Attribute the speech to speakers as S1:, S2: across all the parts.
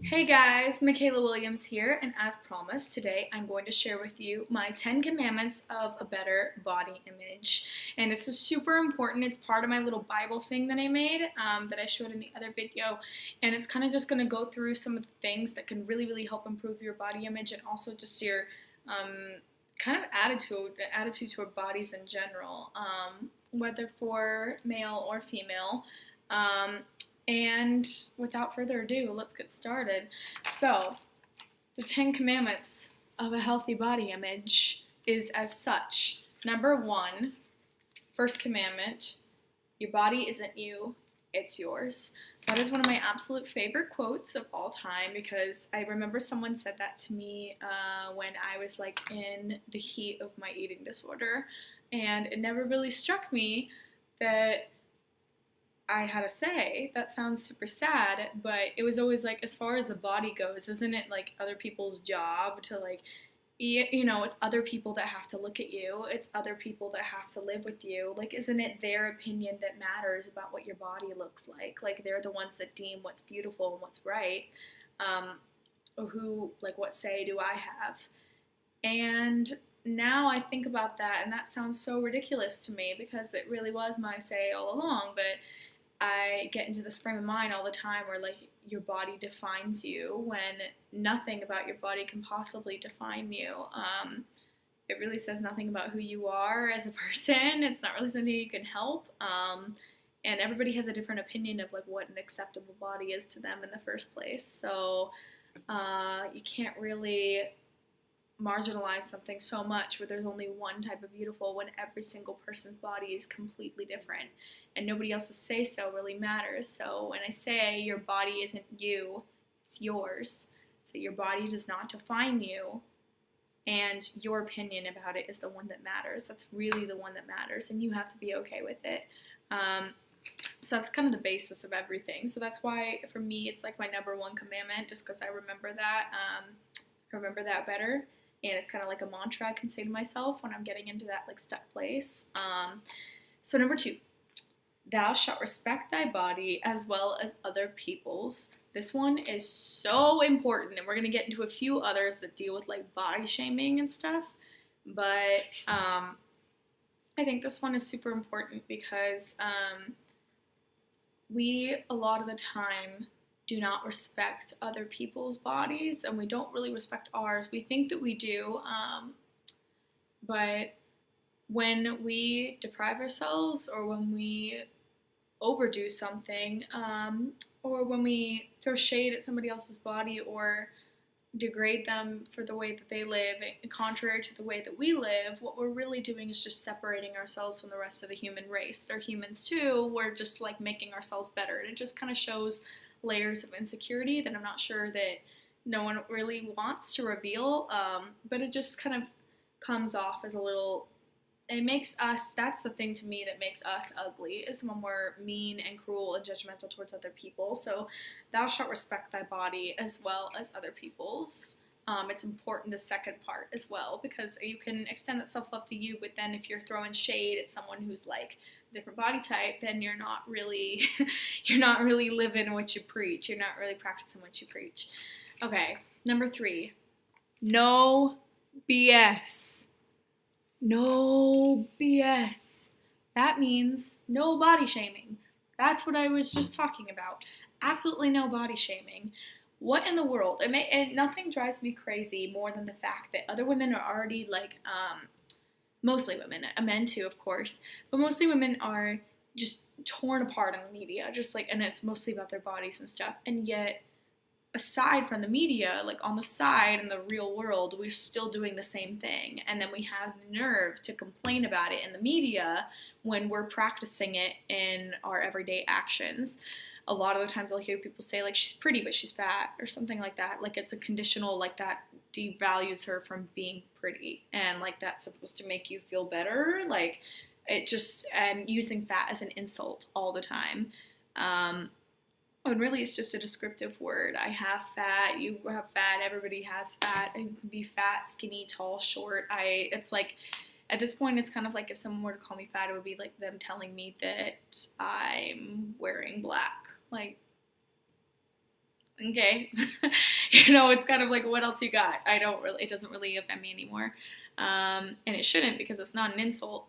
S1: Hey guys, Michaela Williams here, and as promised, today I'm going to share with you my 10 commandments of a better body image. And this is super important. It's part of my little Bible thing that I made that I showed in the other video. And it's kind of just going to go through some of the things that can really help improve your body image and also just your kind of attitude toward bodies in general, whether for male or female. And without further ado, let's get started. So, the 10 commandments of a healthy body image is as such. Number 1, first commandment, your body isn't you, it's yours. That is one of my absolute favorite quotes of all time because I remember someone said that to me when I was like in the heat of my eating disorder, and it never really struck me that I had to say. That sounds super sad, but it was always like, as far as the body goes, isn't it like other people's job to like, it's other people that have to look at you. It's other people that have to live with you. Like, isn't it their opinion that matters about what your body looks like? Like, they're the ones that deem what's beautiful and what's right. Or who, like, what say do I have? And now I think about that, and that sounds so ridiculous to me because it really was my say all along, but I get into this frame of mind all the time where like your body defines you when nothing about your body can possibly define you. It really says nothing about who you are as a person. It's not really something you can help. And everybody has a different opinion of like what an acceptable body is to them in the first place. So you can't really marginalize something so much where there's only one type of beautiful when every single person's body is completely different and nobody else's say so really matters. So when I say your body isn't you, it's yours. So your body does not define you, and your opinion about it is the one that matters. That's really the one that matters, and you have to be okay with it. So that's kind of the basis of everything. So that's why for me it's like my number one commandment, just because I remember that. I remember that better. And it's kind of like a mantra I can say to myself when I'm getting into that like stuck place. So number 2, thou shalt respect thy body as well as other people's. This one is so important, and we're going to get into a few others that deal with like body shaming and stuff. But I think this one is super important because we, a lot of the time, do not respect other people's bodies, and we don't really respect ours. We think that we do, but when we deprive ourselves, or when we overdo something, or when we throw shade at somebody else's body or degrade them for the way that they live, contrary to the way that we live, what we're really doing is just separating ourselves from the rest of the human race. They're humans too. We're just like making ourselves better, and it just kind of shows layers of insecurity that I'm not sure that no one really wants to reveal, but it just kind of comes off as a little, it makes us, that's the thing to me that makes us ugly, is when we're mean and cruel and judgmental towards other people. So thou shalt respect thy body as well as other people's. It's important, the second part as well, because you can extend that self-love to you, but then if you're throwing shade at someone who's like a different body type, then you're not really living what you preach. You're not really practicing what you preach. Okay, number 3, no BS. No BS. That means no body shaming. That's what I was just talking about. Absolutely no body shaming. What in the world? And nothing drives me crazy more than the fact that other women are already like, mostly women, men too, of course, but mostly women are just torn apart in the media, just like, and it's mostly about their bodies and stuff. And yet, aside from the media, like on the side in the real world, we're still doing the same thing. And then we have the nerve to complain about it in the media when we're practicing it in our everyday actions. A lot of the times I'll hear people say like, she's pretty but she's fat, or something like that. Like it's a conditional, like that devalues her from being pretty, and like that's supposed to make you feel better. Like it just, and using fat as an insult all the time. And really it's just a descriptive word. I have fat, you have fat, everybody has fat. And you can be fat, skinny, tall, short. It's like, at this point, it's kind of like if someone were to call me fat, it would be like them telling me that I'm wearing black. Like, Okay. It's kind of like, what else you got? It doesn't really offend me anymore. And it shouldn't, because it's not an insult.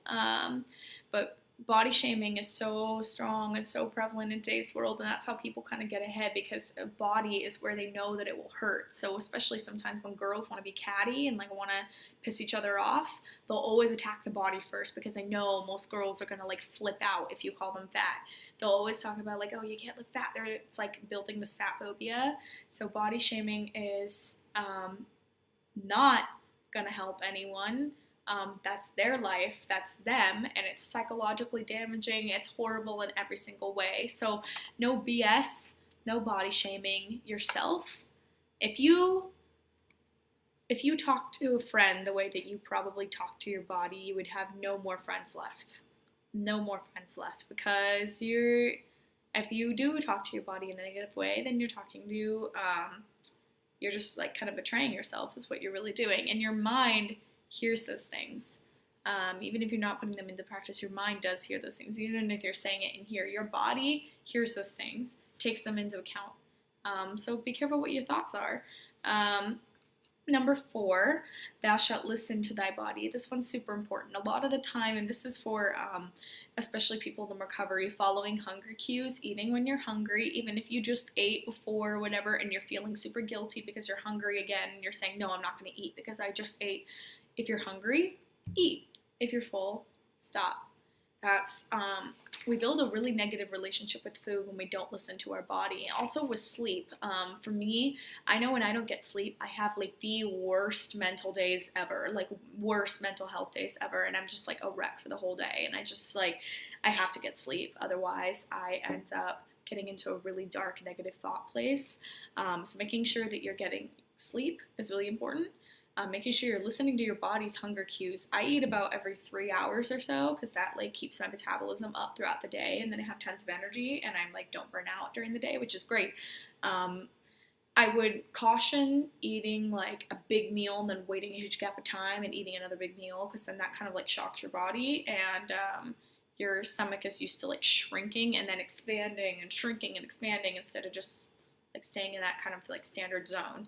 S1: But body shaming is so strong and so prevalent in today's world, and that's how people kind of get ahead, because a body is where they know that it will hurt. So especially sometimes when girls want to be catty and like want to piss each other off, they'll always attack the body first, because they know most girls are going to like flip out if you call them fat. They'll always talk about like, oh, you can't look fat. It's like building this fat phobia. So body shaming is not going to help anyone. That's their life, that's them, and it's psychologically damaging. It's horrible in every single way. So no BS, no body shaming yourself. If you talk to a friend the way that you probably talk to your body, you would have no more friends left. No more friends left, because if you do talk to your body in a negative way, then you're just like kind of betraying yourself is what you're really doing. And your mind hears those things. Even if you're not putting them into practice, your mind does hear those things. Even if you're saying it in here, your body hears those things, takes them into account. So be careful what your thoughts are. Number 4, thou shalt listen to thy body. This one's super important. A lot of the time, and this is for especially people in recovery, following hunger cues, eating when you're hungry, even if you just ate before or whatever, and you're feeling super guilty because you're hungry again, and you're saying, no, I'm not going to eat because I just ate. If you're hungry, eat. If you're full, stop. We build a really negative relationship with food when we don't listen to our body. Also with sleep. For me, I know when I don't get sleep, I have like the worst mental days ever, like worst mental health days ever. And I'm just like a wreck for the whole day. And I have to get sleep. Otherwise, I end up getting into a really dark, negative thought place. So making sure that you're getting sleep is really important. Making sure you're listening to your body's hunger cues. I eat about every 3 hours or so, because that like keeps my metabolism up throughout the day, and then I have tons of energy, and I'm like don't burn out during the day, which is great. I would caution eating like a big meal and then waiting a huge gap of time and eating another big meal, because then that kind of like shocks your body, and your stomach is used to like shrinking and then expanding and shrinking and expanding instead of just like staying in that kind of like standard zone.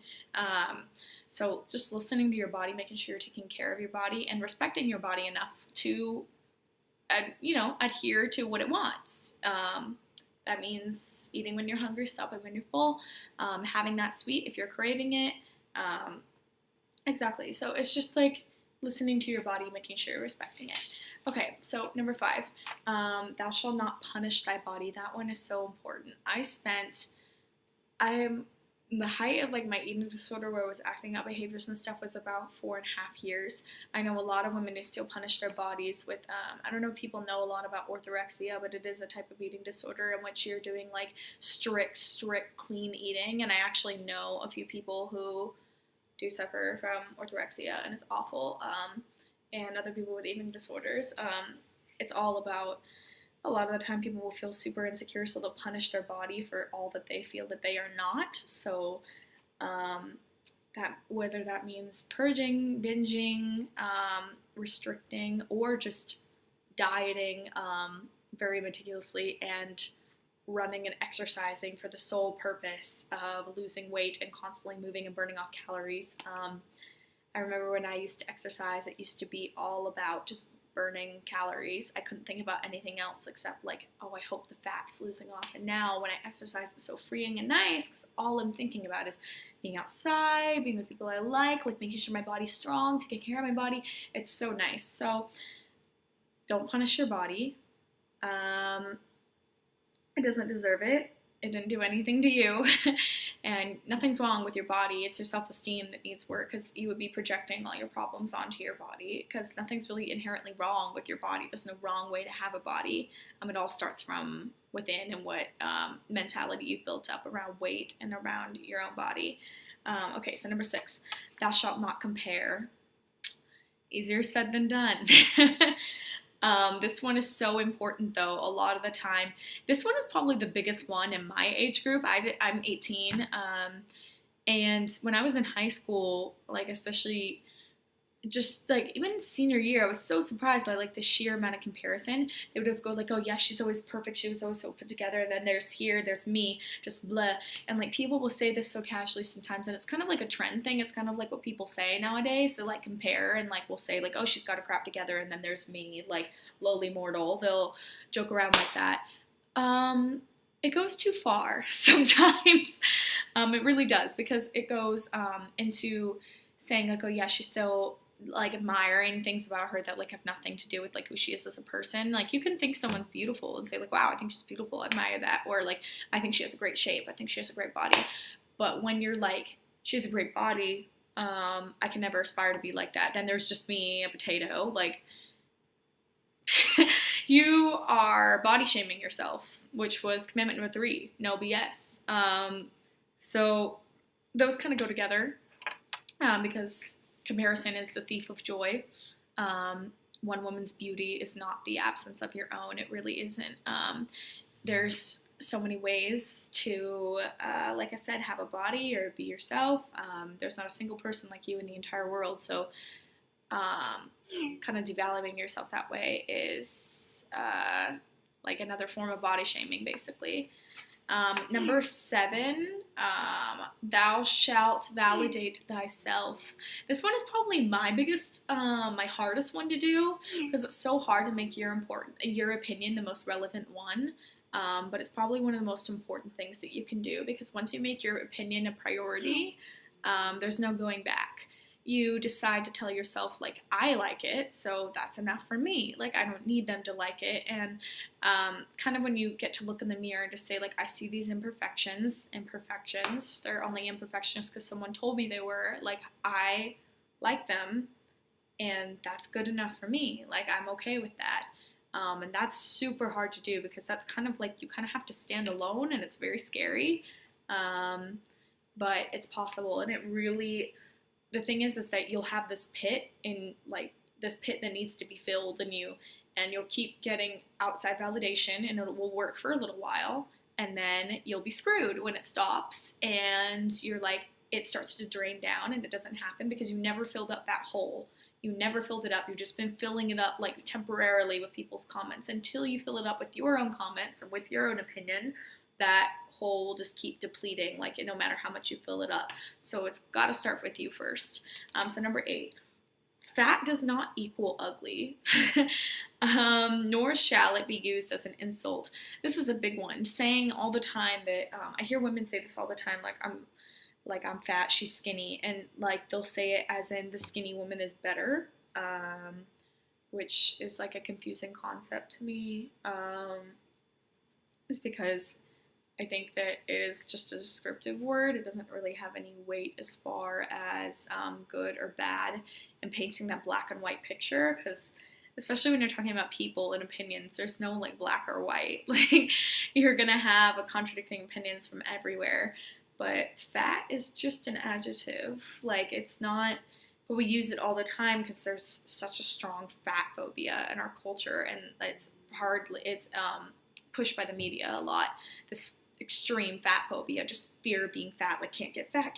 S1: So just listening to your body, making sure you're taking care of your body and respecting your body enough to, adhere to what it wants. That means eating when you're hungry, stopping when you're full, having that sweet if you're craving it. Exactly. So it's just like listening to your body, making sure you're respecting it. Okay, so number 5, thou shalt not punish thy body. That one is so important. I'm the height of like my eating disorder, where I was acting out behaviors and stuff, was about 4.5 years. I know a lot of women who still punish their bodies with, I don't know if people know a lot about orthorexia, but it is a type of eating disorder in which you're doing like strict clean eating. And I actually know a few people who do suffer from orthorexia, and it's awful. And other people with eating disorders. It's all about, a lot of the time people will feel super insecure, so they'll punish their body for all that they feel that they are not. So that whether that means purging, binging, restricting, or just dieting very meticulously and running and exercising for the sole purpose of losing weight and constantly moving and burning off calories. I remember when I used to exercise, it used to be all about just burning calories. I couldn't think about anything else except like, oh, I hope the fat's losing off. And now when I exercise, it's so freeing and nice, because all I'm thinking about is being outside, being with people I like making sure my body's strong, taking care of my body. It's so nice. So don't punish your body. It doesn't deserve it. It didn't do anything to you. And nothing's wrong with your body. It's your self-esteem that needs work, because you would be projecting all your problems onto your body, because nothing's really inherently wrong with your body. There's no wrong way to have a body. It all starts from within, and what mentality you've built up around weight and around your own body. Okay, so number 6, thou shalt not compare. Easier said than done. This one is so important, though, a lot of the time. This one is probably the biggest one in my age group. I'm 18, and when I was in high school, like especially just like even senior year, I was so surprised by like the sheer amount of comparison. They would just go like, oh yeah, she's always perfect, she was always so put together, and then there's me, just blah. And like people will say this so casually sometimes, and it's kind of like a trend thing. It's kind of like what people say nowadays. They like compare and like will say like, oh, she's got her crap together, and then there's me, like lowly mortal. They'll joke around like that. It goes too far sometimes. It really does, because it goes into saying like, oh yeah, she's so like admiring things about her that like have nothing to do with like who she is as a person. Like you can think someone's beautiful and say like, wow, I think she's beautiful, I admire that, or like I think she has a great shape, I think she has a great body. But when you're like, she has a great body, I can never aspire to be like that, then there's just me, a potato. Like you are body shaming yourself, which was commandment number 3, no BS. So those kind of go together, because comparison is the thief of joy. One woman's beauty is not the absence of your own. It really isn't. There's so many ways to, like I said, have a body or be yourself. There's not a single person like you in the entire world. So kind of devaluing yourself that way is like another form of body shaming, basically. Number 7, thou shalt validate thyself. This one is probably my biggest, my hardest one to do, because it's so hard to make your opinion the most relevant one. But it's probably one of the most important things that you can do, because once you make your opinion a priority, there's no going back. You decide to tell yourself, like, I like it, so that's enough for me. Like, I don't need them to like it. And kind of when you get to look in the mirror and just say, like, I see these imperfections. They're only imperfections because someone told me they were. Like, I like them, and that's good enough for me. Like, I'm okay with that. And that's super hard to do, because that's kind of like, you kind of have to stand alone, and it's very scary. But it's possible, and it really... The thing is that you'll have this pit that needs to be filled in you, and you'll keep getting outside validation, and it will work for a little while, and then you'll be screwed when it stops, and you're like, it starts to drain down, and it doesn't happen because you never filled up that hole. You never filled it up. You've just been filling it up like temporarily with people's comments. Until you fill it up with your own comments and with your own opinion, that hole will just keep depleting, like no matter how much you fill it up. So it's got to start with you first. So number 8, fat does not equal ugly, nor shall it be used as an insult. This is a big one. Saying all the time that I hear women say this all the time, like I'm fat, she's skinny, and like they'll say it as in the skinny woman is better, which is like a confusing concept to me. It's because I think that it is just a descriptive word. It doesn't really have any weight as far as good or bad, and painting that black and white picture, because especially when you're talking about people and opinions, there's no like black or white. Like you're gonna have a contradicting opinions from everywhere. But fat is just an adjective. Like it's not, but we use it all the time because there's such a strong fat phobia in our culture, and it's pushed by the media a lot. This extreme fat phobia, just fear of being fat, like can't get fat,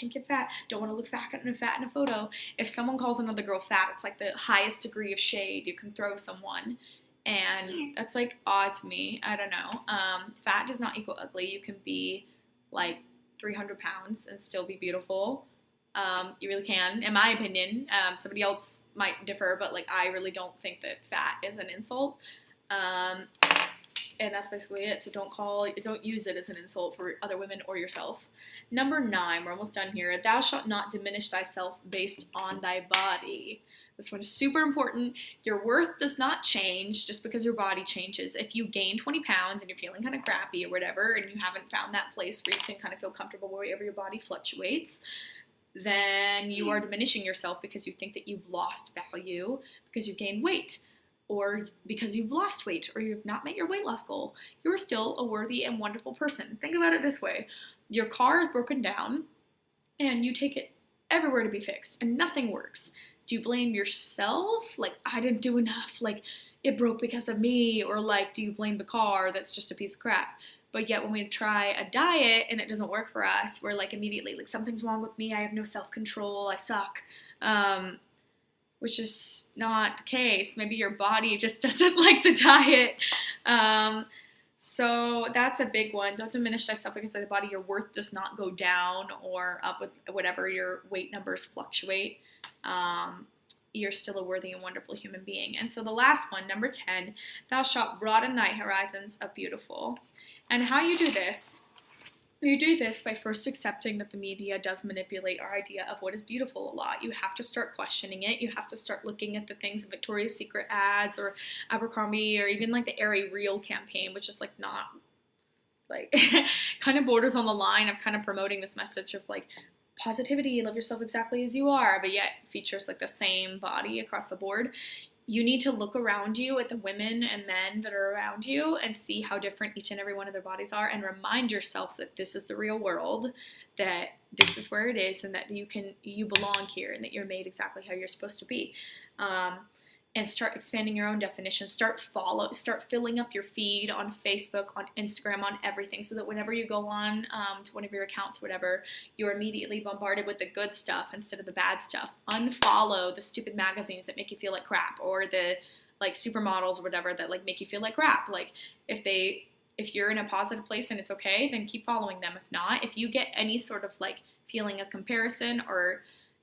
S1: don't want to look fat in a photo. If someone calls another girl fat, it's like the highest degree of shade you can throw someone, and that's like odd to me. I don't know. Fat does not equal ugly. You can be like 300 pounds and still be beautiful. You really can, in my opinion. Somebody else might differ, but like I really don't think that fat is an insult. And that's basically it. So don't use it as an insult for other women or yourself. Number 9, we're almost done here. Thou shalt not diminish thyself based on thy body. This one is super important. Your worth does not change just because your body changes. If you gain 20 pounds and you're feeling kind of crappy or whatever, and you haven't found that place where you can kind of feel comfortable wherever your body fluctuates, then you are diminishing yourself because you think that you've lost value because you gained weight, or because you've lost weight, or you've not met your weight loss goal. You're still a worthy and wonderful person. Think about it this way. Your car is broken down, and you take it everywhere to be fixed, and nothing works. Do you blame yourself? Like, I didn't do enough. Like, it broke because of me. Or, like, do you blame the car that's just a piece of crap? But yet when we try a diet and it doesn't work for us, we're, like, immediately, like, something's wrong with me. I have no self-control. I suck. which is not the case. Maybe your body just doesn't like the diet. So that's a big one. Don't diminish thyself because of the body. Your worth does not go down or up with whatever your weight numbers fluctuate. You're still a worthy and wonderful human being. And so the last one, number 10, thou shalt broaden thy horizons of beautiful. And how you do this by first accepting that the media does manipulate our idea of what is beautiful a lot. You have to start questioning it. You have to start looking at the things of Victoria's Secret ads or Abercrombie or even like the Airy Real campaign, which is like not like kind of borders on the line of kind of promoting this message of like positivity, love yourself exactly as you are, but yet features like the same body across the board. You need to look around you at the women and men that are around you and see how different each and every one of their bodies are, and remind yourself that this is the real world, that this is where it is, and that you belong here, and that you're made exactly how you're supposed to be. And start expanding your own definition. Start filling up your feed on Facebook, on Instagram, on everything, so that whenever you go on to one of your accounts, whatever, you're immediately bombarded with the good stuff instead of the bad stuff. Unfollow the stupid magazines that make you feel like crap, or the like supermodels or whatever that like make you feel like crap. Like if you're in a positive place and it's okay, then keep following them. If not, if you get any sort of like feeling of comparison or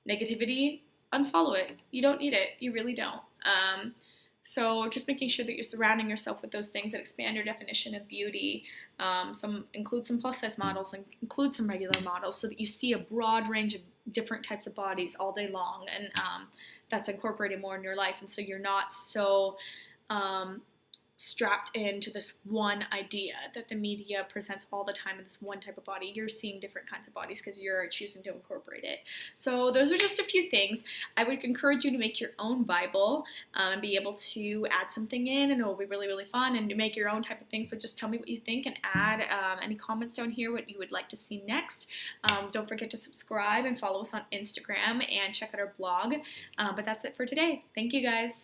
S1: negativity, unfollow it. You don't need it. You really don't. So just making sure that you're surrounding yourself with those things that expand your definition of beauty. Include some plus size models and include some regular models so that you see a broad range of different types of bodies all day long, and that's incorporated more in your life. And so you're not so strapped into this one idea that the media presents all the time in this one type of body. You're seeing different kinds of bodies because you're choosing to incorporate it. So those are just a few things. I would encourage you to make your own Bible and be able to add something in, and it will be really, really fun, and to make your own type of things. But just tell me what you think and add any comments down here, what you would like to see next. Don't forget to subscribe and follow us on Instagram and check out our blog. But that's it for today. Thank you guys.